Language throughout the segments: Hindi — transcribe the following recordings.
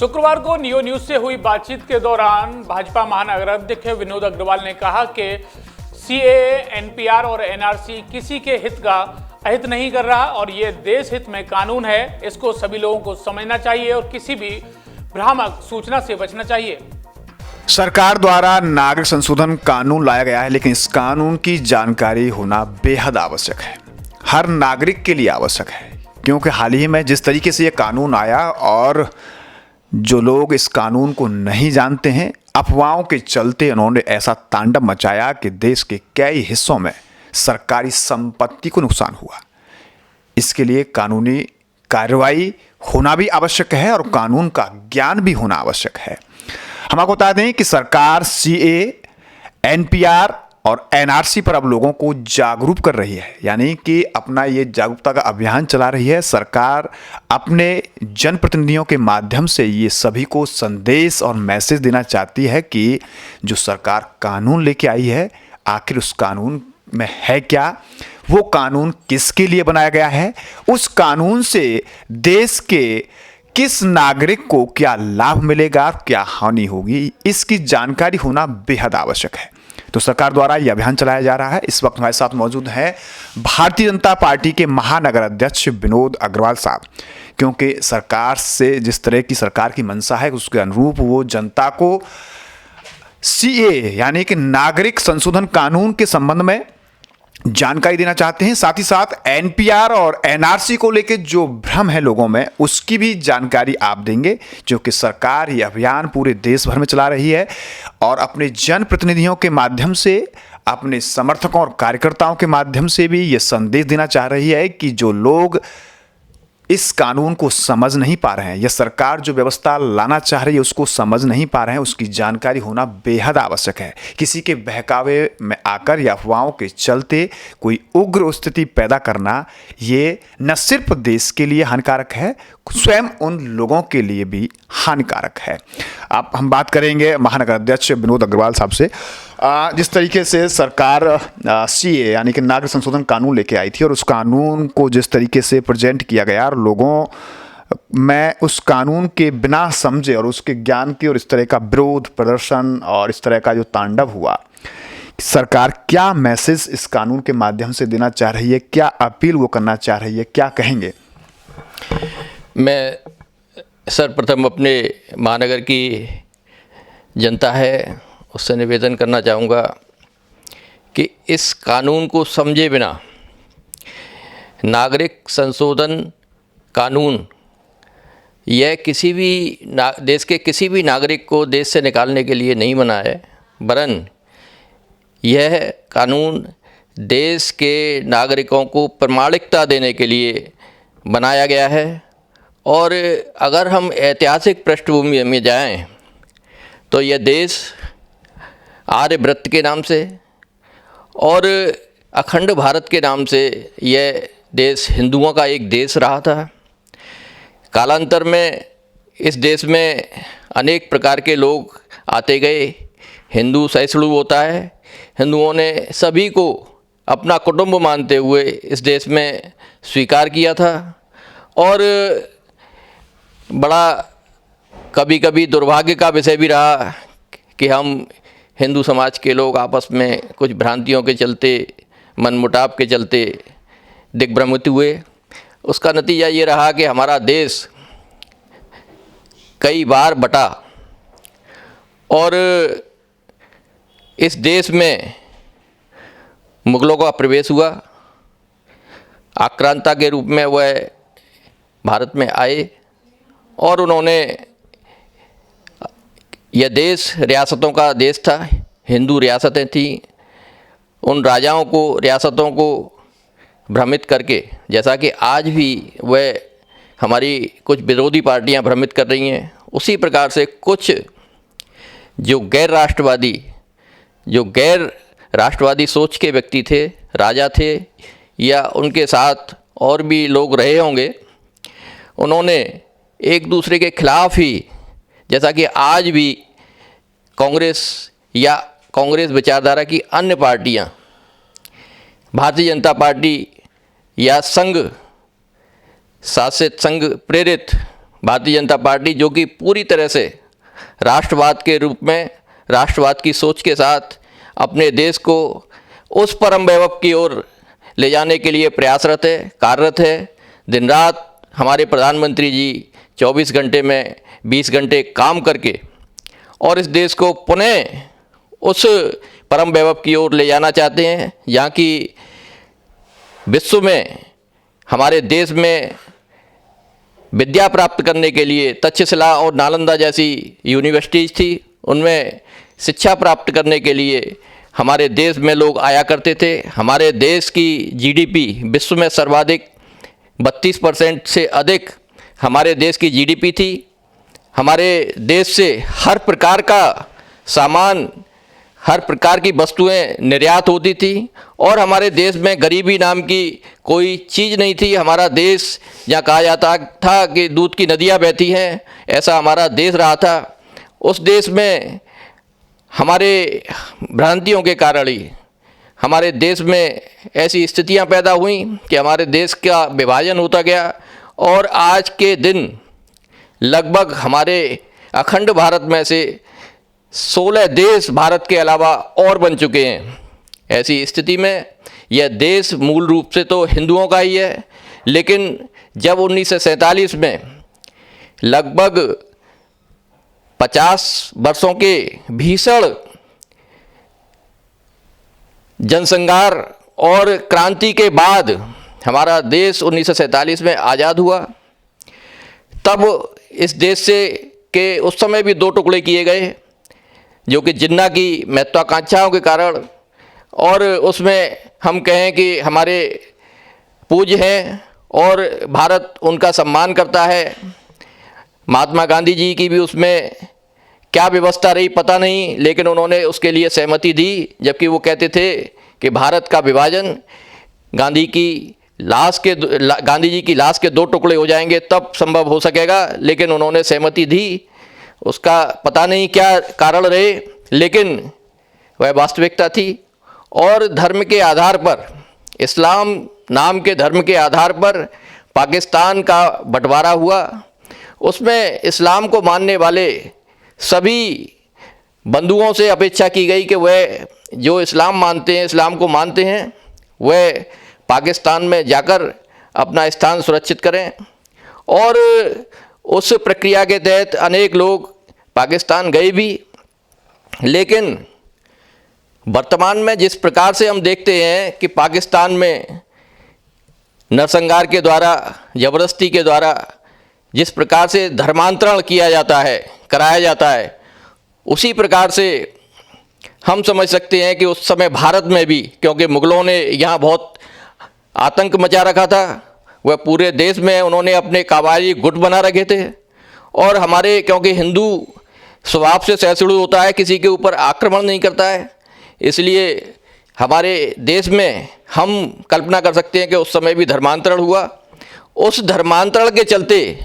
शुक्रवार को नियो न्यूज से हुई बातचीत के दौरान भाजपा महानगर अध्यक्ष विनोद अग्रवाल ने कहा कि सीएए, एनपीआर और एनआरसी किसी के हित का अहित नहीं कर रहा और ये देश हित में कानून है। इसको सभी लोगों को समझना चाहिए और किसी भी भ्रामक सूचना से बचना चाहिए। सरकार द्वारा नागरिक संशोधन कानून लाया गया है, लेकिन इस कानून की जानकारी होना बेहद आवश्यक है, हर नागरिक के लिए आवश्यक है। क्योंकि हाल ही में जिस तरीके से ये कानून आया और जो लोग इस कानून को नहीं जानते हैं, अफवाहों के चलते उन्होंने ऐसा तांडव मचाया कि देश के कई हिस्सों में सरकारी संपत्ति को नुकसान हुआ। इसके लिए कानूनी कार्रवाई होना भी आवश्यक है और कानून का ज्ञान भी होना आवश्यक है। हम आपको बता दें कि सरकार सीए, एनपीआर और एनआरसी पर अब लोगों को जागरूक कर रही है, यानी कि अपना ये जागरूकता का अभियान चला रही है। सरकार अपने जनप्रतिनिधियों के माध्यम से ये सभी को संदेश और मैसेज देना चाहती है कि जो सरकार कानून लेके आई है, आखिर उस कानून में है क्या, वो कानून किसके लिए बनाया गया है, उस कानून से देश के किस नागरिक को क्या लाभ मिलेगा, क्या हानि होगी, इसकी जानकारी होना बेहद आवश्यक है। तो सरकार द्वारा यह अभियान चलाया जा रहा है। इस वक्त हमारे साथ मौजूद हैं भारतीय जनता पार्टी के महानगर अध्यक्ष विनोद अग्रवाल साहब। क्योंकि सरकार से जिस तरह की सरकार की मंशा है, उसके अनुरूप वो जनता को सीए यानी कि नागरिक संशोधन कानून के संबंध में जानकारी देना चाहते हैं। साथ ही साथ एनपीआर और एनआरसी को लेकर जो भ्रम है लोगों में, उसकी भी जानकारी आप देंगे, जो कि सरकार ये अभियान पूरे देश भर में चला रही है और अपने जनप्रतिनिधियों के माध्यम से, अपने समर्थकों और कार्यकर्ताओं के माध्यम से भी ये संदेश देना चाह रही है कि जो लोग इस कानून को समझ नहीं पा रहे हैं, यह सरकार जो व्यवस्था लाना चाह रही है उसको समझ नहीं पा रहे हैं, उसकी जानकारी होना बेहद आवश्यक है। किसी के बहकावे में आकर या अफवाहों के चलते कोई उग्र स्थिति पैदा करना, ये न सिर्फ देश के लिए हानिकारक है, स्वयं उन लोगों के लिए भी हानिकारक है। अब हम बात करेंगे महानगर अध्यक्ष विनोद अग्रवाल साहब से। जिस तरीके से सरकार सीए यानी कि नागरिक संशोधन कानून लेके आई थी और उस कानून को जिस तरीके से प्रेजेंट किया गया और लोगों में उस कानून के बिना समझे और उसके ज्ञान की और इस तरह का विरोध प्रदर्शन और इस तरह का जो तांडव हुआ, सरकार क्या मैसेज इस कानून के माध्यम से देना चाह रही है, क्या अपील वो करना चाह रही है, क्या कहेंगे? मैं सर्वप्रथम अपने महानगर की जनता है उससे निवेदन करना चाहूँगा कि इस कानून को समझे बिना नागरिक संशोधन कानून यह किसी भी देश के किसी भी नागरिक को देश से निकालने के लिए नहीं बना है, वरन यह कानून देश के नागरिकों को प्रामाणिकता देने के लिए बनाया गया है। और अगर हम ऐतिहासिक पृष्ठभूमि में जाएं तो यह देश आर्यव्रत के नाम से और अखंड भारत के नाम से यह देश हिंदुओं का एक देश रहा था। कालांतर में इस देश में अनेक प्रकार के लोग आते गए, हिंदू सहिष्णु होता है। हिंदुओं ने सभी को अपना कुटुंब मानते हुए इस देश में स्वीकार किया था और बड़ा कभी कभी दुर्भाग्य का विषय भी रहा कि हम हिंदू समाज के लोग आपस में कुछ भ्रांतियों के चलते, मनमुटाव के चलते दिग्भ्रमित हुए। उसका नतीजा ये रहा कि हमारा देश कई बार बटा और इस देश में मुगलों का प्रवेश हुआ। आक्रांता के रूप में वह भारत में आए और उन्होंने, यह देश रियासतों का देश था, हिंदू रियासतें थीं। उन राजाओं को, रियासतों को भ्रमित करके, जैसा कि आज भी वह हमारी कुछ विरोधी पार्टियां भ्रमित कर रही हैं, उसी प्रकार से कुछ जो गैर राष्ट्रवादी सोच के व्यक्ति थे, राजा थे या उनके साथ और भी लोग रहे होंगे, उन्होंने एक दूसरे के खिलाफ ही, जैसा कि आज भी कांग्रेस या कांग्रेस विचारधारा की अन्य पार्टियां भारतीय जनता पार्टी या संघ शासित, संघ प्रेरित भारतीय जनता पार्टी, जो कि पूरी तरह से राष्ट्रवाद के रूप में, राष्ट्रवाद की सोच के साथ अपने देश को उस परम वैभव की ओर ले जाने के लिए प्रयासरत है, कार्यरत है। दिन रात हमारे प्रधानमंत्री जी 24 घंटे में 20 घंटे काम करके और इस देश को पुनः उस परम वैभव की ओर ले जाना चाहते हैं, जहाँ की विश्व में, हमारे देश में विद्या प्राप्त करने के लिए तक्षशिला और नालंदा जैसी यूनिवर्सिटीज़ थी, उनमें शिक्षा प्राप्त करने के लिए हमारे देश में लोग आया करते थे। हमारे देश की जीडीपी विश्व में सर्वाधिक 32% से अधिक हमारे देश की जीडीपी थी। हमारे देश से हर प्रकार का सामान, हर प्रकार की वस्तुएं निर्यात होती थी और हमारे देश में गरीबी नाम की कोई चीज़ नहीं थी। हमारा देश, जहाँ कहा जाता था कि दूध की नदियाँ बहती हैं, ऐसा हमारा देश रहा था। उस देश में हमारे भ्रांतियों के कारण ही हमारे देश में ऐसी स्थितियां पैदा हुई कि हमारे देश का विभाजन होता गया और आज के दिन लगभग हमारे अखंड भारत में से 16 देश भारत के अलावा और बन चुके हैं। ऐसी स्थिति में यह देश मूल रूप से तो हिंदुओं का ही है, लेकिन जब 1947 में लगभग 50 वर्षों के भीषण जनसंहार और क्रांति के बाद हमारा देश 1947 में आज़ाद हुआ, तब इस देश से के उस समय भी 2 टुकड़े किए गए, जो कि जिन्ना की महत्वाकांक्षाओं के कारण, और उसमें हम कहें कि हमारे पूज्य हैं और भारत उनका सम्मान करता है। महात्मा गांधी जी की भी उसमें क्या व्यवस्था रही पता नहीं, लेकिन उन्होंने उसके लिए सहमति दी, जबकि वो कहते थे कि भारत का विभाजन गांधी जी की लाश के 2 टुकड़े हो जाएंगे तब संभव हो सकेगा, लेकिन उन्होंने सहमति दी। उसका पता नहीं क्या कारण रहे, लेकिन वह वास्तविकता थी। और धर्म के आधार पर, इस्लाम नाम के धर्म के आधार पर पाकिस्तान का बंटवारा हुआ। उसमें इस्लाम को मानने वाले सभी बंधुओं से अपेक्षा की गई कि वह जो इस्लाम मानते हैं, इस्लाम को मानते हैं, वह पाकिस्तान में जाकर अपना स्थान सुरक्षित करें। और उस प्रक्रिया के तहत अनेक लोग पाकिस्तान गए भी, लेकिन वर्तमान में जिस प्रकार से हम देखते हैं कि पाकिस्तान में नरसंहार के द्वारा, ज़बरदस्ती के द्वारा जिस प्रकार से धर्मांतरण किया जाता है, कराया जाता है, उसी प्रकार से हम समझ सकते हैं कि उस समय भारत में भी, क्योंकि मुग़लों ने यहाँ बहुत आतंक मचा रखा था, वह पूरे देश में उन्होंने अपने काबाइली गुट बना रखे थे। और हमारे, क्योंकि हिंदू स्वभाव से सहिष्णु होता है, किसी के ऊपर आक्रमण नहीं करता है, इसलिए हमारे देश में हम कल्पना कर सकते हैं कि उस समय भी धर्मांतरण हुआ। उस धर्मांतरण के चलते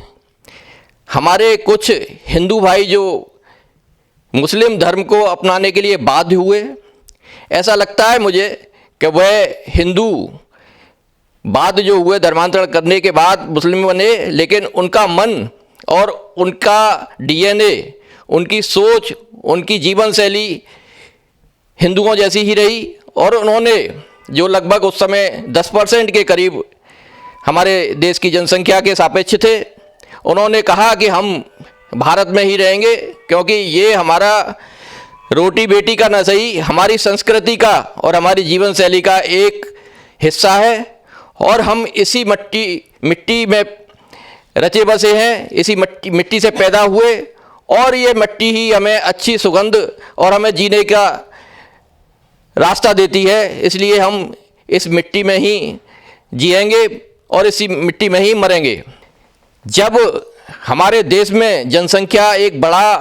हमारे कुछ हिंदू भाई जो मुस्लिम धर्म को अपनाने के लिए बाध्य हुए, ऐसा लगता है मुझे कि वह हिंदू बाद जो हुए धर्मांतरण करने के बाद मुस्लिम बने, लेकिन उनका मन और उनका डीएनए, उनकी सोच, उनकी जीवन शैली हिंदुओं जैसी ही रही। और उन्होंने जो लगभग उस समय 10% के करीब हमारे देश की जनसंख्या के सापेक्ष थे, उन्होंने कहा कि हम भारत में ही रहेंगे, क्योंकि ये हमारा रोटी बेटी का न सही, हमारी संस्कृति का और हमारी जीवन शैली का एक हिस्सा है, और हम इसी मिट्टी में रचे बसे हैं, इसी मिट्टी से पैदा हुए, और ये मिट्टी ही हमें अच्छी सुगंध और हमें जीने का रास्ता देती है। इसलिए हम इस मिट्टी में ही जिएंगे और इसी मिट्टी में ही मरेंगे। जब हमारे देश में जनसंख्या एक बड़ा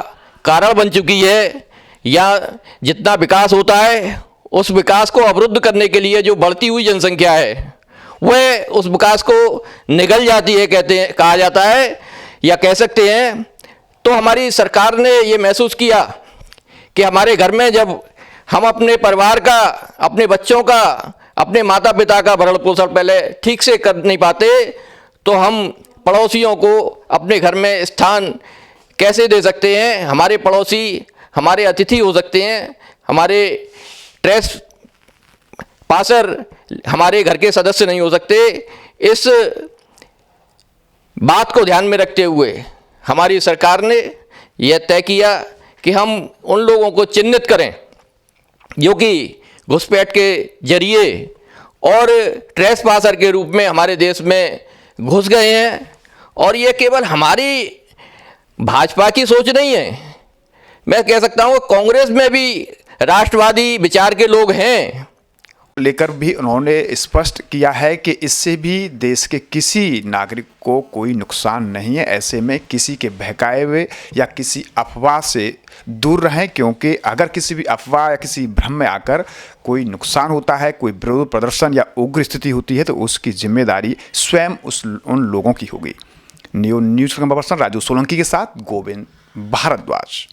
कारण बन चुकी है, या जितना विकास होता है उस विकास को अवरुद्ध करने के लिए जो बढ़ती हुई जनसंख्या है, वह उस विकास को निगल जाती है, कहा जाता है, या कह सकते हैं। तो हमारी सरकार ने ये महसूस किया कि हमारे घर में जब हम अपने परिवार का, अपने बच्चों का, अपने माता पिता का भरण पोषण पहले ठीक से कर नहीं पाते, तो हम पड़ोसियों को अपने घर में स्थान कैसे दे सकते हैं? हमारे पड़ोसी हमारे अतिथि हो सकते हैं, हमारे ट्रेस पासर हमारे घर के सदस्य नहीं हो सकते। इस बात को ध्यान में रखते हुए हमारी सरकार ने यह तय किया कि हम उन लोगों को चिन्हित करें जो कि घुसपैठ के जरिए और ट्रेस पासर के रूप में हमारे देश में घुस गए हैं। और ये केवल हमारी भाजपा की सोच नहीं है, मैं कह सकता हूँ कांग्रेस में भी राष्ट्रवादी विचार के लोग हैं। लेकर भी उन्होंने स्पष्ट किया है कि इससे भी देश के किसी नागरिक को कोई नुकसान नहीं है। ऐसे में किसी के बहकाए हुए या किसी अफवाह से दूर रहें, क्योंकि अगर किसी भी अफवाह या किसी भ्रम में आकर कोई नुकसान होता है, कोई विरोध प्रदर्शन या उग्र स्थिति होती है, तो उसकी जिम्मेदारी स्वयं उन लोगों की होगी। न्यूज़ पर्सन राजू सोलंकी के साथ गोविंद भारद्वाज।